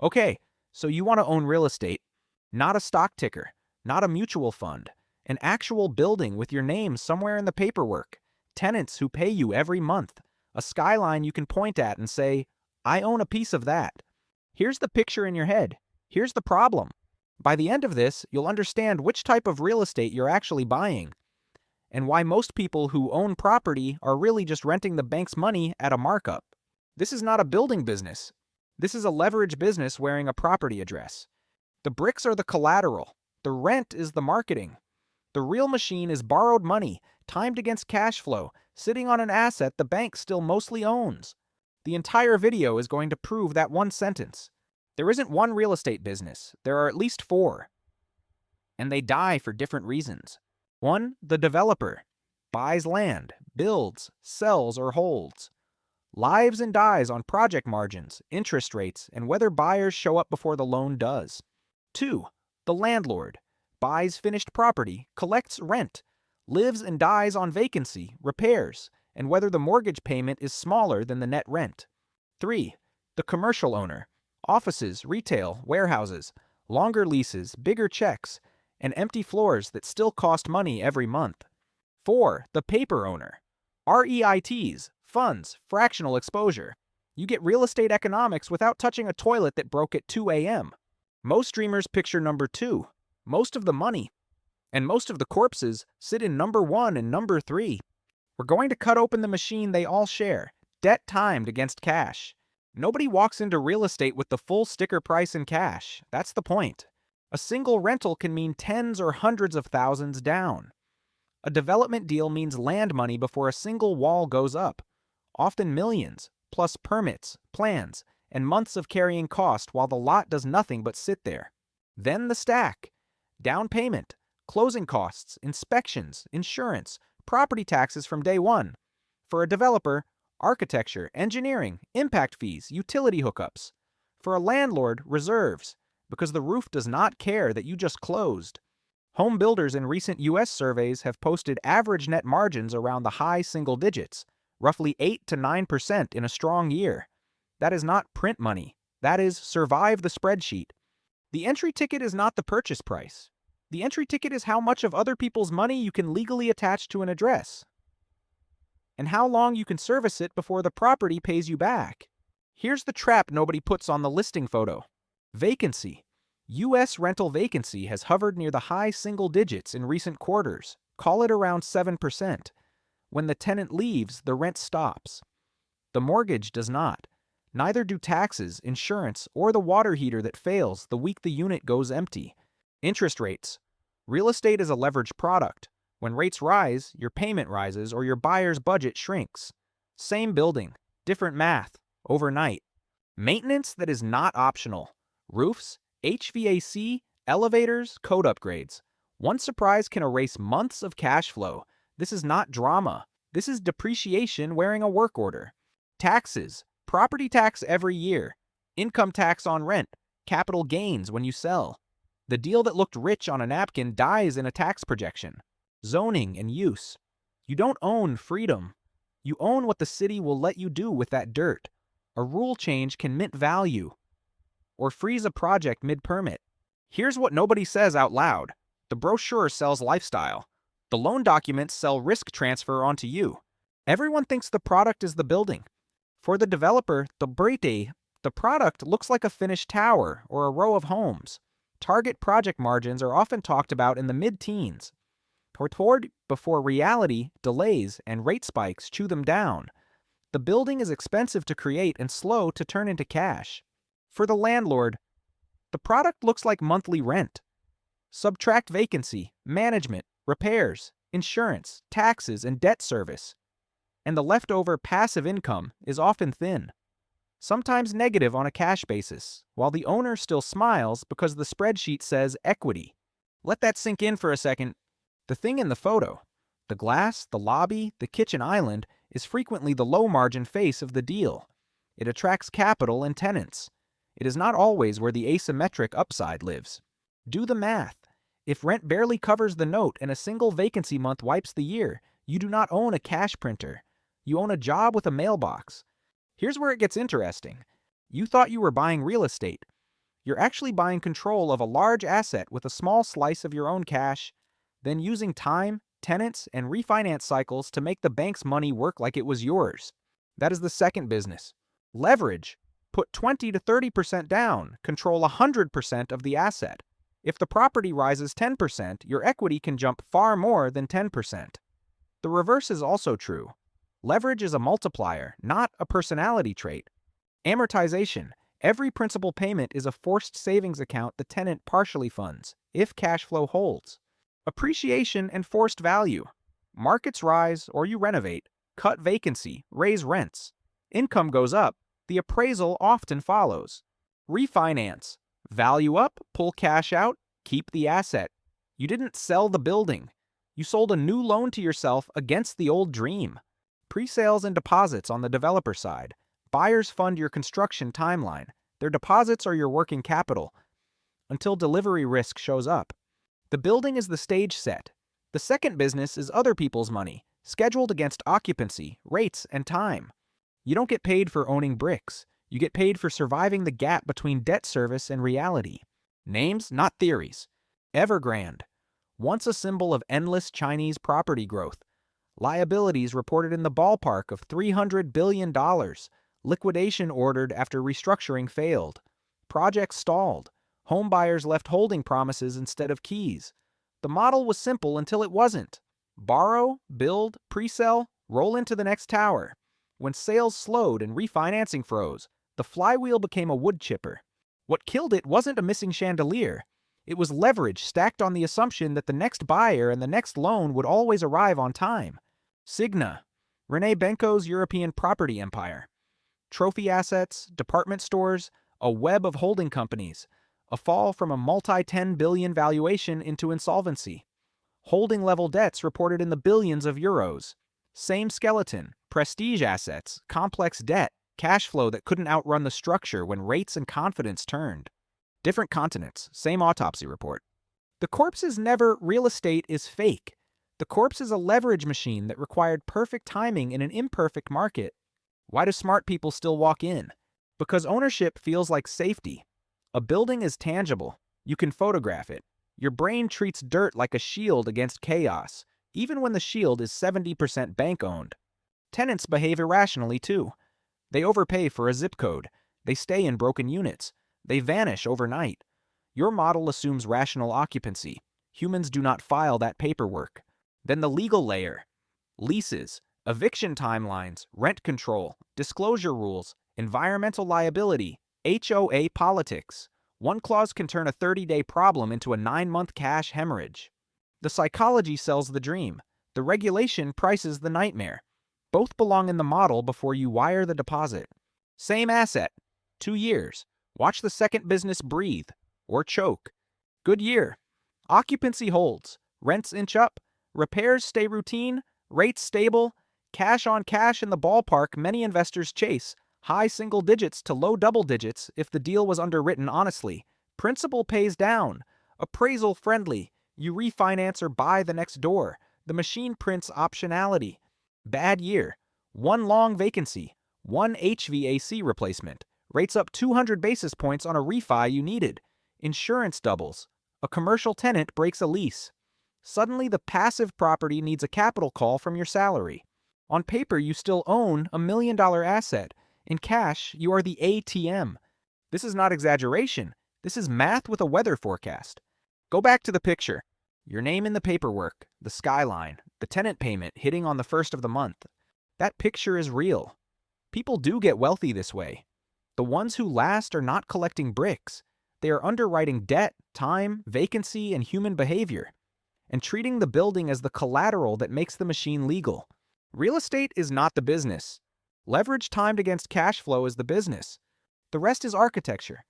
Okay, so you want to own real estate, not a stock ticker, not a mutual fund, an actual building with your name somewhere in the paperwork, tenants who pay you every month, a skyline you can point at and say, I own a piece of that. Here's the picture in your head. Here's the problem. By the end of this, you'll understand which type of real estate you're actually buying, and why most people who own property are really just renting the bank's money at a markup. This is not a building business. This is a leverage business wearing a property address. The bricks are the collateral. The rent is the marketing. The real machine is borrowed money, timed against cash flow, sitting on an asset the bank still mostly owns. The entire video is going to prove that one sentence. There isn't one real estate business. There are at least four. And they die for different reasons. 1. The developer buys land, builds, sells, or holds. Lives and dies on project margins, interest rates, and whether buyers show up before the loan does. 2. The landlord buys finished property, collects rent, lives and dies on vacancy, repairs, and whether the mortgage payment is smaller than the net rent. 3. The commercial owner offices, retail, warehouses, longer leases, bigger checks, and empty floors that still cost money every month. 4. The paper owner REITs, funds, fractional exposure. You get real estate economics without touching a toilet that broke at 2 a.m. Most dreamers picture number 2. Most of the money and most of the corpses sit in number 1 and number 3. We're going to cut open the machine they all share, debt timed against cash. Nobody walks into real estate with the full sticker price in cash. That's the point. A single rental can mean tens or hundreds of thousands down. A development deal means land money before a single wall goes up, often millions, plus permits, plans, and months of carrying cost while the lot does nothing but sit there. Then the stack. Down payment, closing costs, inspections, insurance, property taxes from day one. For a developer, architecture, engineering, impact fees, utility hookups. For a landlord, reserves, because the roof does not care that you just closed. Home builders in recent U.S. surveys have posted average net margins around the high single digits, roughly 8 to 9% in a strong year. That is not print money. That is survive the spreadsheet. The entry ticket is not the purchase price. The entry ticket is how much of other people's money you can legally attach to an address, and how long you can service it before the property pays you back. Here's the trap nobody puts on the listing photo. Vacancy. U.S. rental vacancy has hovered near the high single digits in recent quarters. Call it around 7%. When the tenant leaves, the rent stops. The mortgage does not. Neither do taxes, insurance, or the water heater that fails the week the unit goes empty. Interest rates. Real estate is a leveraged product. When rates rise, your payment rises or your buyer's budget shrinks. Same building, different math, overnight. Maintenance that is not optional. Roofs, HVAC, elevators, code upgrades. One surprise can erase months of cash flow. This is not drama. This is depreciation wearing a work order. Taxes. Property tax every year. Income tax on rent. Capital gains when you sell. The deal that looked rich on a napkin dies in a tax projection. Zoning and use. You don't own freedom. You own what the city will let you do with that dirt. A rule change can mint value or freeze a project mid-permit. Here's what nobody says out loud. The brochure sells lifestyle. The loan documents sell risk transfer onto you. Everyone thinks the product is the building. For the developer, the product looks like a finished tower or a row of homes. Target project margins are often talked about in the mid-teens. Before reality, delays, and rate spikes chew them down. The building is expensive to create and slow to turn into cash. For the landlord, the product looks like monthly rent. Subtract vacancy, management, repairs, insurance, taxes, and debt service. And the leftover passive income is often thin, sometimes negative on a cash basis, while the owner still smiles because the spreadsheet says equity. Let that sink in for a second. The thing in the photo, the glass, the lobby, the kitchen island, is frequently the low-margin face of the deal. It attracts capital and tenants. It is not always where the asymmetric upside lives. Do the math. If rent barely covers the note and a single vacancy month wipes the year, you do not own a cash printer. You own a job with a mailbox. Here's where it gets interesting. You thought you were buying real estate. You're actually buying control of a large asset with a small slice of your own cash, then using time, tenants, and refinance cycles to make the bank's money work like it was yours. That is the second business. Leverage. Put 20 to 30% down, control 100% of the asset. If the property rises 10%, your equity can jump far more than 10%. The reverse is also true. Leverage is a multiplier, not a personality trait. Amortization. Every principal payment is a forced savings account the tenant partially funds, if cash flow holds. Appreciation and forced value. Markets rise or you renovate, cut vacancy, raise rents. Income goes up, the appraisal often follows. Refinance. Value up, pull cash out, keep the asset. You didn't sell the building. You sold a new loan to yourself against the old dream. Pre-sales and deposits on the developer side. Buyers fund your construction timeline. Their deposits are your working capital until delivery risk shows up. The building is the stage set. The second business is other people's money, scheduled against occupancy, rates, and time. You don't get paid for owning bricks. You get paid for surviving the gap between debt service and reality. Names, not theories. Evergrande. Once a symbol of endless Chinese property growth. Liabilities reported in the ballpark of $300 billion. Liquidation ordered after restructuring failed. Projects stalled. Home buyers left holding promises instead of keys. The model was simple until it wasn't. Borrow, build, pre-sell, roll into the next tower. When sales slowed and refinancing froze, the flywheel became a wood chipper. What killed it wasn't a missing chandelier. It was leverage stacked on the assumption that the next buyer and the next loan would always arrive on time. Signa, Rene Benko's European property empire. Trophy assets, department stores, a web of holding companies, a fall from a multi-10 billion valuation into insolvency. Holding level debts reported in the billions of euros. Same skeleton, prestige assets, complex debt, cash flow that couldn't outrun the structure when rates and confidence turned. Different continents, same autopsy report. The corpse is never real estate is fake. The corpse is a leverage machine that required perfect timing in an imperfect market. Why do smart people still walk in? Because ownership feels like safety. A building is tangible. You can photograph it. Your brain treats dirt like a shield against chaos, even when the shield is 70% bank-owned. Tenants behave irrationally too. They overpay for a zip code. They stay in broken units. They vanish overnight. Your model assumes rational occupancy. Humans do not file that paperwork. Then the legal layer. Leases, eviction timelines, rent control, disclosure rules, environmental liability, HOA politics. One clause can turn a 30-day problem into a 9-month cash hemorrhage. The psychology sells the dream. The regulation prices the nightmare. Both belong in the model before you wire the deposit. Same asset. 2 years. Watch the second business breathe. Or choke. Good year. Occupancy holds. Rents inch up. Repairs stay routine. Rates stable. Cash on cash in the ballpark many investors chase. High single digits to low double digits if the deal was underwritten honestly. Principal pays down. Appraisal friendly. You refinance or buy the next door. The machine prints optionality. Bad year. One long vacancy. One HVAC replacement. Rates up 200 basis points on a refi you needed. Insurance doubles. A commercial tenant breaks a lease. Suddenly the passive property needs a capital call from your salary. On paper you still own a $1 million asset. In cash, you are the ATM. This is not exaggeration. This is math with a weather forecast. Go back to the picture. Your name in the paperwork, the skyline, the tenant payment hitting on the first of the month. That picture is real. People do get wealthy this way. The ones who last are not collecting bricks. They are underwriting debt, time, vacancy, and human behavior, and treating the building as the collateral that makes the machine legal. Real estate is not the business. Leverage timed against cash flow is the business. The rest is architecture.